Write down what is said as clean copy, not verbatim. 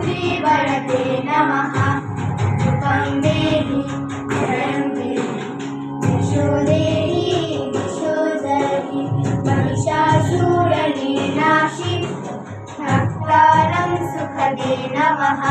श्रीवरदे नमः। सुखं देहि जयं देहि यशो देहि दिशो देहि महिषासुरनिर्नाशि भक्तानां सुखदे नमः।